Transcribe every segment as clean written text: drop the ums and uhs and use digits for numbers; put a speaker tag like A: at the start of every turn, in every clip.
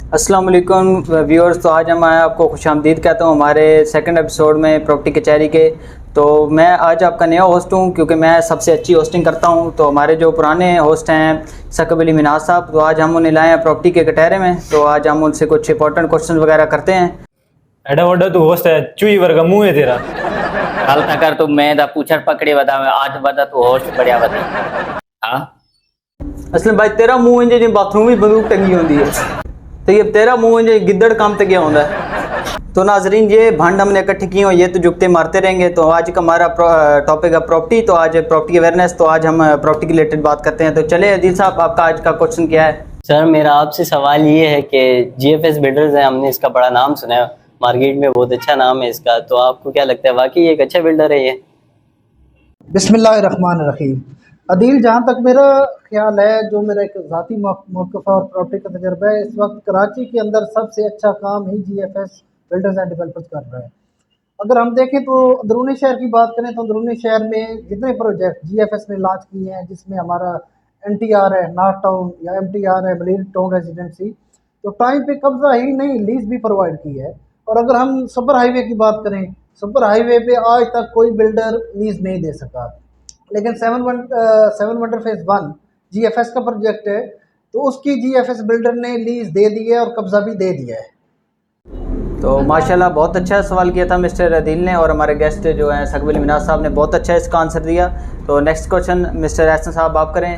A: अस्सलाम वालेकुम व्यूअर्स। तो आज मैं आपको खुशामदीद कहता हूँ हमारे सेकंड एपिसोड में प्रॉपर्टी कचहरी के। तो मैं आज आपका नया होस्ट हूँ क्योंकि मैं सबसे अच्छी होस्टिंग करता हूँ। तो हमारे जो पुराने होस्ट हैं सकब अली मिनाज साहब, तो आज हम उन्हें लाए हैं प्रॉपर्टी के कटहरे में। तो आज हम उनसे कुछ इंपॉर्टेंट क्वेश्चन वगैरह करते हैं।
B: एडा वड्डा तू होस्ट है, चुई वर्गा मुंह है तेरा।
C: कल तक तो मैं दा पूछड़ पकड़े बता, आज बता तू होस्ट बढ़िया बता। हाँ
A: असलम भाई तेरा मुँह इंजे जिवें बाथरूम में बंदूक टंगी होती है, तो ये तेरा मुँह इंजे गिद्दड़ काम तक गया होता है। तो नाजरीन, ये भंड हमने इकट्ठी की हो, ये तो जुगते मारते रहेंगे। तो आज का हमारा टॉपिक है प्रॉपर्टी। तो आज प्रॉपर्टी अवेयरनेस, तो आज हम प्रॉपर्टी के रिलेटेड बात करते हैं। तो चले अदील साहब, आपका आज का क्वेश्चन क्या है?
C: सर, मेरा आपसे सवाल ये है कि जीएफएस बिल्डर्स है, हमने इसका बड़ा नाम सुना है मार्केट में, बहुत अच्छा नाम है इसका। तो आपको क्या लगता है वाकई ये एक अच्छा बिल्डर है ये?
D: बिस्मिल्लाहिर्रहमानिर्रहीम। अदील, जहाँ तक मेरा ख्याल है, जो मेरा एक ज़ाती मौक़िफ़ और प्रॉपर्टी का तजर्बा है, इस वक्त कराची के अंदर सबसे अच्छा काम ही जीएफएस बिल्डर्स एंड डेवलपर्स कर रहा है। अगर हम देखें तो अंदरूनी शहर की बात करें तो अंदरूनी शहर में जितने प्रोजेक्ट जीएफएस ने लॉन्च किए हैं, जिसमें हमारा एनटीआर है नॉर्थ टाउन या एमटीआर है मलिर टाउन रेजिडेंसी, तो टाइम पे कब्जा ही नहीं, लीज भी प्रोवाइड की है। और अगर हम सुपर हाईवे की बात करें, सुपर हाईवे पे आज तक कोई बिल्डर लीज नहीं दे सका। लेकिन सेवन वंडर फेज़ 1 जीएफएस का प्रोजेक्ट है, तो उसकी जीएफएस बिल्डर ने लीज दे दी है और कब्जा भी दे दिया है।
A: तो माशाल्लाह बहुत अच्छा सवाल किया था मिस्टर अदील ने, और हमारे गेस्ट जो हैं सकब अली मिनाज साहब ने बहुत अच्छा इसका आंसर दिया। तो नेक्स्ट क्वेश्चन मिस्टर एहसन साहब आप करें।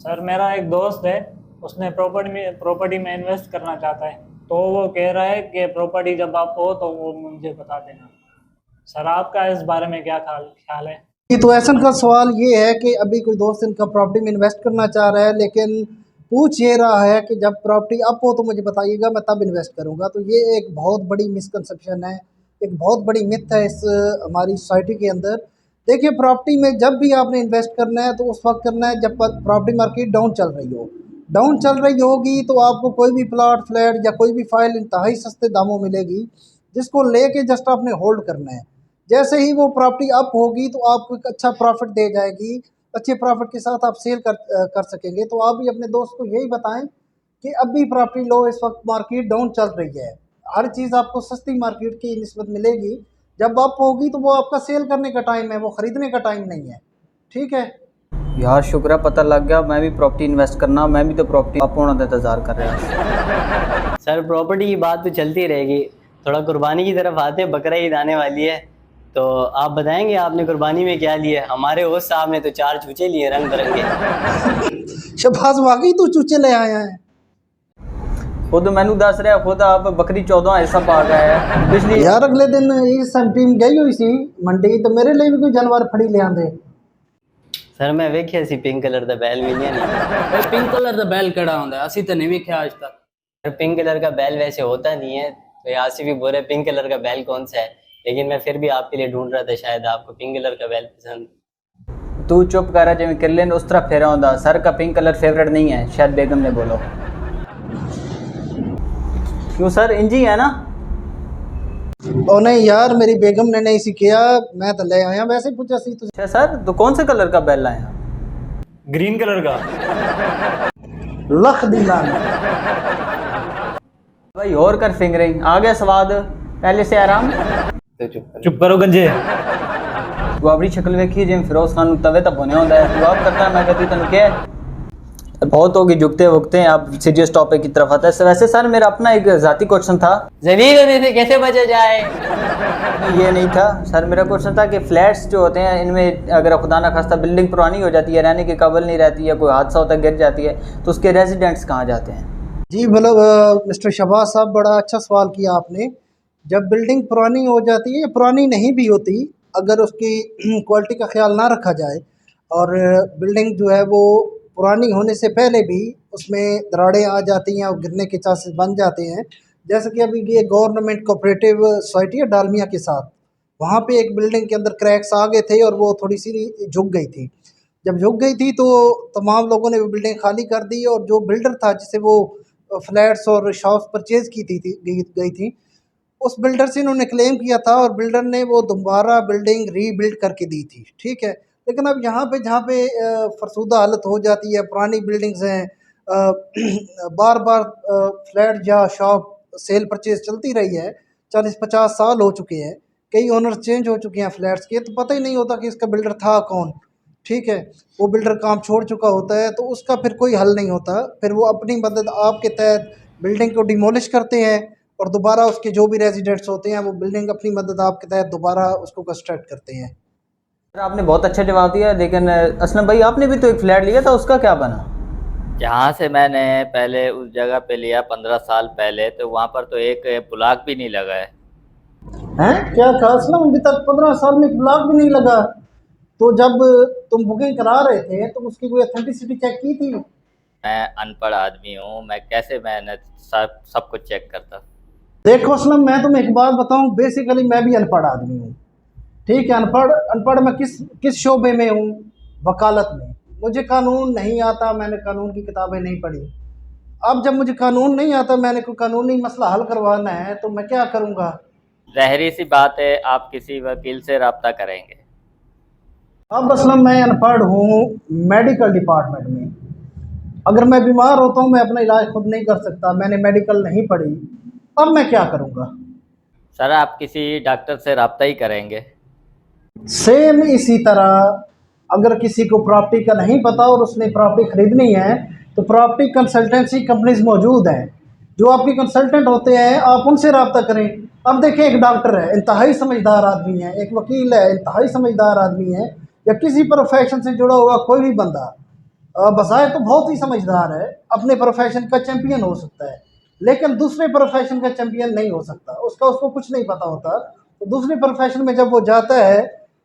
B: सर, मेरा एक दोस्त है, उसने प्रॉपर्टी में इन्वेस्ट करना चाहता है। तो वो कह रहा है कि प्रॉपर्टी जब आप हो तो वो मुझे बता देना। सर, आपका इस बारे में क्या ख्याल है?
D: जी, तो ऐसा का सवाल ये है कि अभी कोई दोस्त इनका प्रॉपर्टी में इन्वेस्ट करना चाह रहा है, लेकिन पूछ ये रहा है कि जब प्रॉपर्टी अप हो तो मुझे बताइएगा, मैं तब इन्वेस्ट करूंगा। तो ये एक बहुत बड़ी मिसकंसेप्शन है, एक बहुत बड़ी मिथ है इस हमारी सोसाइटी के अंदर। देखिए, प्रॉपर्टी में जब भी आपने इन्वेस्ट करना है तो उस वक्त करना है जब प्रॉपर्टी मार्केट डाउन चल रही हो। डाउन चल रही होगी तो आपको कोई भी प्लॉट, फ्लैट या कोई भी फाइल इंतहाई सस्ते दामों मिलेगी, जिसको लेके जस्ट आपने होल्ड करना है। जैसे ही वो प्रॉपर्टी अप होगी तो आपको एक अच्छा प्रॉफिट दे जाएगी, अच्छे प्रॉफिट के साथ आप सेल कर सकेंगे। तो आप भी अपने दोस्त को यही बताएं कि अभी प्रॉपर्टी लो, इस वक्त मार्केट डाउन चल रही है। हर चीज़ आपको सस्ती मार्केट की निस्बत मिलेगी। जब अप होगी तो वो आपका सेल करने का टाइम है, वो ख़रीदने का टाइम नहीं है। ठीक है
A: यार शुक्र है, पता लग गया। मैं भी प्रॉपर्टी इन्वेस्ट करना, मैं भी तो प्रॉपर्टी आप होना इंतजार कर रहा हूँ।
C: सर, प्रॉपर्टी की बात तो चलती रहेगी, थोड़ा कुर्बानी की तरफ आते, बकरा ईद आने वाली है। तो आप बताएंगे आपने कुर्बानी में क्या लिया? हमारे होस्ट साहब ने तो 4 चूचे लिए रंग बिरंगे।
D: शबाज, वाकई तू चूचे ले आया है।
A: खुद मैनू दस रहा, खुद आप बकरी 14 ऐसा पा गया है पिछली।
D: यार, अगले दिन इस टीम गई हुई सी मंडी, तो मेरे लिए भी कोई जानवर फड़ी ले आंदे।
C: सर, मैं वेख्या सी पिंक कलर दा बैल मिलिया नहीं।
E: पिंक कलर का बैल केड़ा होंदा, असी तो नहीं वेख्या आज तक।
C: सर, पिंक कलर का बैल वैसे होता नहीं है, तो यासी भी बोल रहे पिंक कलर का बैल कौन सा है, लेकिन मैं फिर भी आपके लिए ढूंढ रहा था, शायद आपको पिंक कलर का बैल पसंद।
A: तू चुप कर, जिवें किले ने उस तरह फेरा होंदा। सर का पिंक कलर फेवरेट नहीं है, शायद बेगम ने बोलो। क्यों सर, इंजी है ना?
D: ओ नहीं यार, मेरी बेगम ने नहीं सिखाया, मैं तो ले आया, वैसे ही पूछा सी तुझे।
A: अच्छा सर, तो कौन से कलर का बैल लाए?
B: ग्रीन कलर का।
D: लख दिला
A: भाई और कर फिंगरिंग, आ गया स्वाद पहले से आराम।
C: तो
B: चुप करो गंजे।
A: तू अपनी शक्ल वेखी जिवें फिरोज खान तवे तक बुने होंदा है। तू आप करता है, मैं कहती तेन क्या बहुत होगी जुगते वुगते। आप सीरियस टॉपिक की तरफ आता है। वैसे सर, मेरा अपना एक जाती क्वेश्चन था।
C: जलील होने से कैसे बचा जाए?
A: ये नहीं था सर, मेरा क्वेश्चन था कि फ्लैट्स जो होते हैं, इनमें अगर खुदा ना खास्ता बिल्डिंग पुरानी हो जाती है, रहने के काबिल नहीं रहती है, कोई हादसा होता है, गिर जाती है, तो उसके रेजिडेंट्स कहाँ जाते हैं?
D: जी, मतलब मिस्टर शहबाज साहब, बड़ा अच्छा सवाल किया आपने। जब बिल्डिंग पुरानी हो जाती है या पुरानी नहीं भी होती, अगर उसकी क्वालिटी का ख्याल ना रखा जाए और बिल्डिंग जो है वो पुरानी होने से पहले भी उसमें दरारें आ जाती हैं और गिरने के चांसेस बन जाते हैं। जैसे कि अभी ये गवर्नमेंट कोऑपरेटिव सोसाइटी है डालमिया के साथ, वहाँ पे एक बिल्डिंग के अंदर क्रैक्स आ गए थे और वो थोड़ी सी झुक गई थी। जब झुक गई थी तो तमाम लोगों ने वो बिल्डिंग खाली कर दी, और जो बिल्डर था जिसे वो फ्लैट्स और शॉप्स परचेज की थी गई थी, उस बिल्डर से इन्होंने क्लेम किया था और बिल्डर ने वो दोबारा बिल्डिंग रीबिल्ड करके दी थी। ठीक है, लेकिन अब यहाँ पे जहाँ पे फरसूदा हालत हो जाती है, पुरानी बिल्डिंग्स हैं, बार बार फ्लैट या शॉप सेल परचेज चलती रही है, 40-50 साल हो चुके हैं, कई ओनर चेंज हो चुके हैं फ्लैट्स के, तो पता ही नहीं होता कि इसका बिल्डर था कौन। ठीक है, वो बिल्डर काम छोड़ चुका होता है तो उसका फिर कोई हल नहीं होता, फिर वो अपनी मदद आपके तहत बिल्डिंग को डिमोलिश करते हैं और दोबारा उसके जो भी रेजिडेंट्स होते हैं वो बिल्डिंग अपनी मदद आपके तहत दोबारा उसको कंस्ट्रक्ट करते हैं।
A: आपने बहुत अच्छा जवाब दिया, लेकिन असलम भाई आपने भी तो एक फ्लैट लिया था, उसका क्या बना?
F: जहाँ से मैंने पहले उस जगह पे लिया 15 साल पहले, तो वहाँ पर तो एक ब्लॉक भी नहीं लगा है।
D: हैं क्या कहा असलम, अभी तक 15 साल में एक ब्लॉक भी नहीं लगा? तो जब तुम बुकिंग करा रहे थे तो उसकी कोई अथेंटिसिटी चेक की थी?
F: मैं अनपढ़ आदमी हूँ, मैं कैसे मैंने सब कुछ चेक करता।
D: देखो असलम, मैं तुम्हें एक बात बताऊं, बेसिकली मैं भी अनपढ़ आदमी हूँ। ठीक है, अनपढ़ मैं किस शोबे में हूँ? वकालत में। मुझे कानून नहीं आता, मैंने कानून की किताबें नहीं पढ़ी। अब जब मुझे कानून नहीं आता, मैंने कोई कानूनी मसला हल करवाना है तो मैं क्या करूँगा?
F: ज़ाहिरी सी बात है, आप किसी वकील से रब्ता करेंगे।
D: अब असलम मैं अनपढ़ हूँ मेडिकल डिपार्टमेंट में, अगर मैं बीमार होता हूँ मैं अपना इलाज खुद नहीं कर सकता, मैंने मेडिकल नहीं पढ़ी, अब मैं क्या करूँगा?
F: सर आप किसी डॉक्टर से रब्ता ही करेंगे।
D: सेम इसी तरह अगर किसी को प्रॉपर्टी का नहीं पता और उसने प्रॉपर्टी खरीदनी है तो प्रॉपर्टी कंसल्टेंसी कंपनीज मौजूद हैं, जो आपके कंसल्टेंट होते हैं, आप उनसे रब्ता करें। अब देखिए, एक डॉक्टर है, इंतहाई समझदार आदमी है, एक वकील है, इंतहाई समझदार आदमी है, या किसी प्रोफेशन से जुड़ा हुआ कोई भी बंदा बजाय तो बहुत ही समझदार है, अपने प्रोफेशन का चैम्पियन हो सकता है, लेकिन दूसरे प्रोफेशन का चैम्पियन नहीं हो सकता। उसको कुछ नहीं पता होता, तो दूसरे प्रोफेशन में जब वो जाता है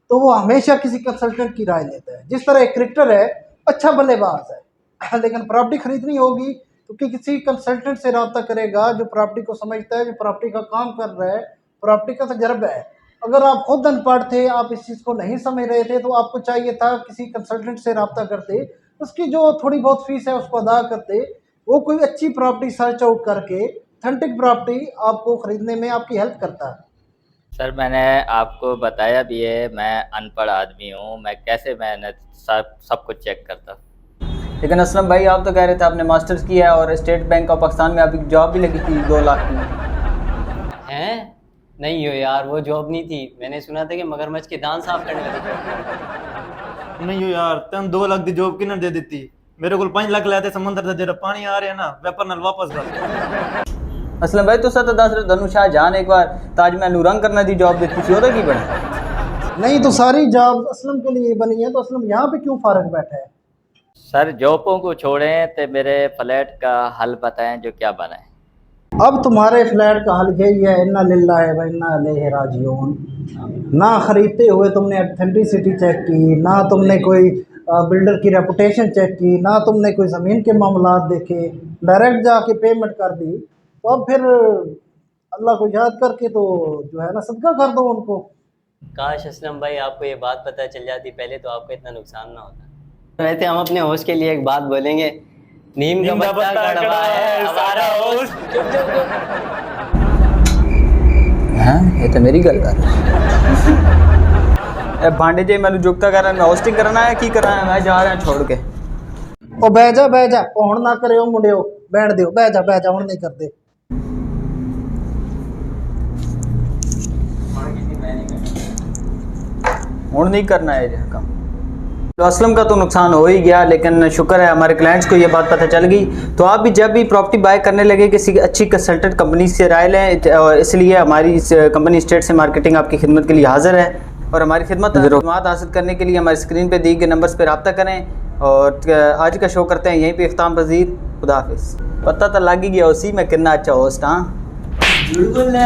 D: तो वो हमेशा किसी कंसल्टेंट की राय लेता है। जिस तरह एक क्रिकेटर है, अच्छा बल्लेबाज है, लेकिन प्रॉपर्टी खरीदनी होगी तो किसी कंसल्टेंट से रब्ता करेगा जो प्रॉपर्टी को समझता है, जो प्रॉपर्टी का काम कर रहा है, प्रॉपर्टी का तजर्बा है। अगर आप खुद अनपढ़ थे, आप इस चीज़ को नहीं समझ रहे थे, तो आपको चाहिए था किसी कंसल्टेंट से रब्ता करते, उसकी जो थोड़ी बहुत फीस है उसको अदा करते, वो कोई अच्छी प्रॉपर्टी सर्च आउट करके ऑथेंटिक प्रॉपर्टी आपको ख़रीदने में आपकी हेल्प करता है।
F: सर मैंने आपको बताया भी है, मैं अनपढ़ आदमी हूँ, मैं कैसे मैंने सब कुछ चेक करता।
A: लेकिन असलम भाई आप तो कह रहे थे आपने मास्टर्स किया है और स्टेट बैंक ऑफ पाकिस्तान में आपकी जॉब भी लगी थी 2 लाख की।
C: हैं? नहीं हो यार, वो जॉब नहीं थी, मैंने सुना था कि मगरमच्छ के दांत साफ करने वाली जॉब।
G: नहीं हो यार, तुम 2 लाख की जॉब किन्ने दे दी? मेरे को 5 लाख लाते समंदर से जेड़ा पानी आ रहा है ना, वेपर नाल वापस कर।
A: असलम भाई तुसा तो दस रहे धनु शाहजहान एक बार ताजमहल नूं रंग करने की जॉब दी थी, ओदा की बना?
D: नहीं तो सारी जॉब असलम के लिए बनी है, तो असलम यहाँ पे क्यों फारग बैठा है?
F: सर जॉबों को छोड़ें तो मेरे फ्लैट का हल बताएं, जो क्या बनाए।
D: अब तुम्हारे फ्लैट का हल यही है, इन्ना लिल्लाहि व इन्ना इलैहि राजिऊन। ना खरीदते हुए तुमने ऑथेंटिसिटी चेक की, ना तुमने कोई बिल्डर की रेपुटेशन चेक की, ना तुमने कोई ज़मीन के मामलात देखे, डायरेक्ट जाके पेमेंट कर दी। तो अब फिर अल्लाह को याद करके तो जो है ना सदका कर दो उनको।
C: काश असलम भाई आपको ये बात पता चल जाती पहले, तो आपको इतना नुकसान ना होता। वैसे हम अपने होस्ट के लिए एक बात बोलेंगे, नीम का पत्ता कड़वा है हमारा होस्ट।
A: हाँ ये तो मेरी गल कर भांडे जे मैं जुगता कर मैं होस्टिंग करना है की करना है, मैं जा रहा छोड़ के।
D: ओ बह जा हुण ना करे मुंडियो, बैठ दियो, बह जा हुण नहीं करते।
A: हुण नहीं करना है ये काम। तो असलम का तो नुकसान हो ही गया, लेकिन शुक्र है हमारे क्लाइंट्स को ये बात पता चल गई। तो आप भी जब भी प्रॉपर्टी बाय करने लगे किसी अच्छी कंसल्टेंट कंपनी से राय लें, इसलिए हमारी इस कंपनी स्टेट से मार्केटिंग आपकी खिदमत के लिए हाजिर है। और हमारी खिदमत मालूमात हासिल करने के लिए हमारी स्क्रीन पे दी गए नंबर्स पर रब्ता करें। और आज का शो करते हैं यहीं पे इख्ताम पजीर। खुदा हाफिज़। पता तो लग ही गया उसी में कितना अच्छा होस्ट। हाँ बिल्कुल।